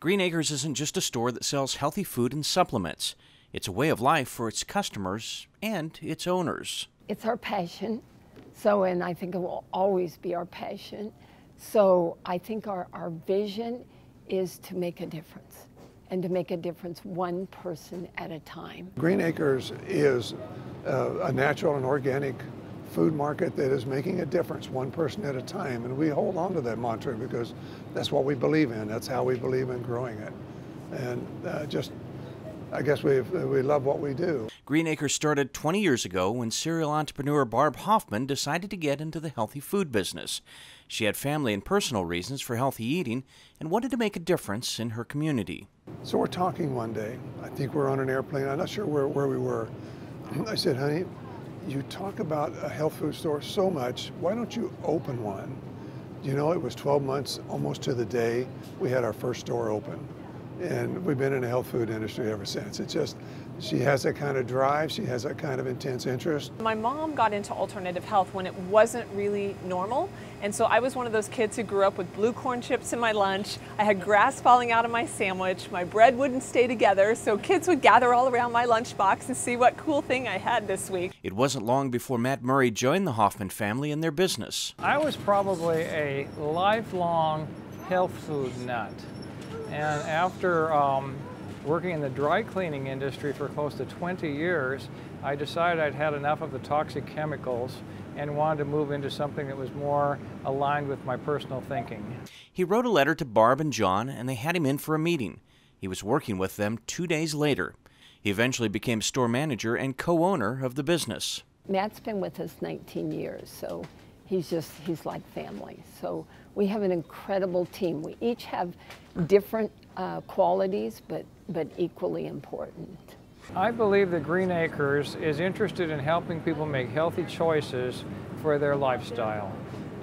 GreenAcres isn't just a store that sells healthy food and supplements. It's a way of life for its customers and its owners. It's our passion, and I think it will always be our passion. So I think our vision is to make a difference, and to make a difference one person at a time. GreenAcres is a natural and organic food market that is making a difference one person at a time, and we hold on to that mantra because that's what we believe in. That's how we believe in growing it, and I guess we love what we do. GreenAcres started 20 years ago when serial entrepreneur Barb Hoffmann decided to get into the healthy food business. She had family and personal reasons for healthy eating and wanted to make a difference in her community. So we're talking one day. I think we're on an airplane. I'm not sure where we were. I said, honey, you talk about a health food store so much, why don't you open one? You know, it was 12 months almost to the day we had our first store open. And we've been in the health food industry ever since. It's just, she has that kind of drive, she has that kind of intense interest. My mom got into alternative health when it wasn't really normal, and so I was one of those kids who grew up with blue corn chips in my lunch. I had grass falling out of my sandwich, my bread wouldn't stay together, so kids would gather all around my lunchbox and see what cool thing I had this week. It wasn't long before Matt Murray joined the Hoffmann family in their business. I was probably a lifelong health food nut. And after working in the dry cleaning industry for close to 20 years, I decided I'd had enough of the toxic chemicals and wanted to move into something that was more aligned with my personal thinking. He wrote a letter to Barb and John, and they had him in for a meeting. He was working with them 2 days later. He eventually became store manager and co-owner of the business. Matt's been with us 19 years, so he's like family. So we have an incredible team. We each have different qualities, but equally important. I believe that GreenAcres is interested in helping people make healthy choices for their lifestyle.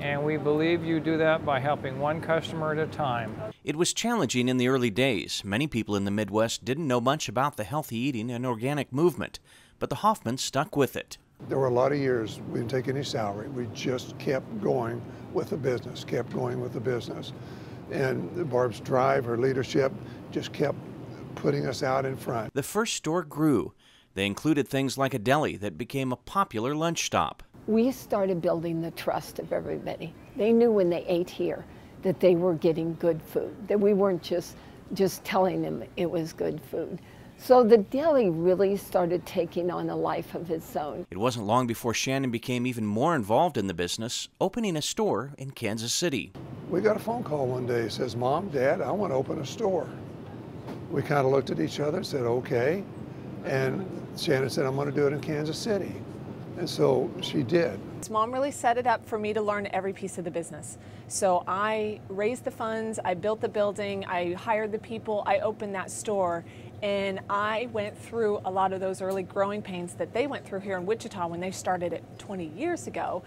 And we believe you do that by helping one customer at a time. It was challenging in the early days. Many people in the Midwest didn't know much about the healthy eating and organic movement, but the Hoffmanns stuck with it. There were a lot of years we didn't take any salary. We just kept going with the business, kept going with the business. And Barb's drive, her leadership, just kept putting us out in front. The first store grew. They included things like a deli that became a popular lunch stop. We started building the trust of everybody. They knew when they ate here that they were getting good food, that we weren't just telling them it was good food. So the deli really started taking on a life of its own. It wasn't long before Shannon became even more involved in the business, opening a store in Kansas City. We got a phone call one day. It says, Mom, Dad, I want to open a store. We kind of looked at each other and said, okay. And Shannon said, I'm going to do it in Kansas City. And so she did. Mom really set it up for me to learn every piece of the business. So I raised the funds, I built the building, I hired the people, I opened that store, and I went through a lot of those early growing pains that they went through here in Wichita when they started it 20 years ago.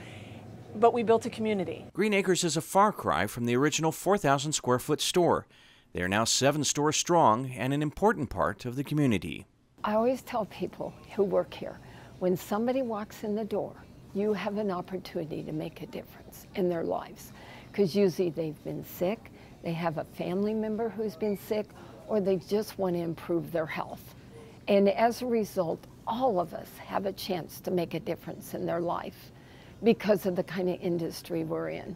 But we built a community. GreenAcres is a far cry from the original 4,000 square foot store. They are now 7 stores strong and an important part of the community. I always tell people who work here, when somebody walks in the door, you have an opportunity to make a difference in their lives. Because usually they've been sick, they have a family member who's been sick, or they just want to improve their health. And as a result, all of us have a chance to make a difference in their life because of the kind of industry we're in.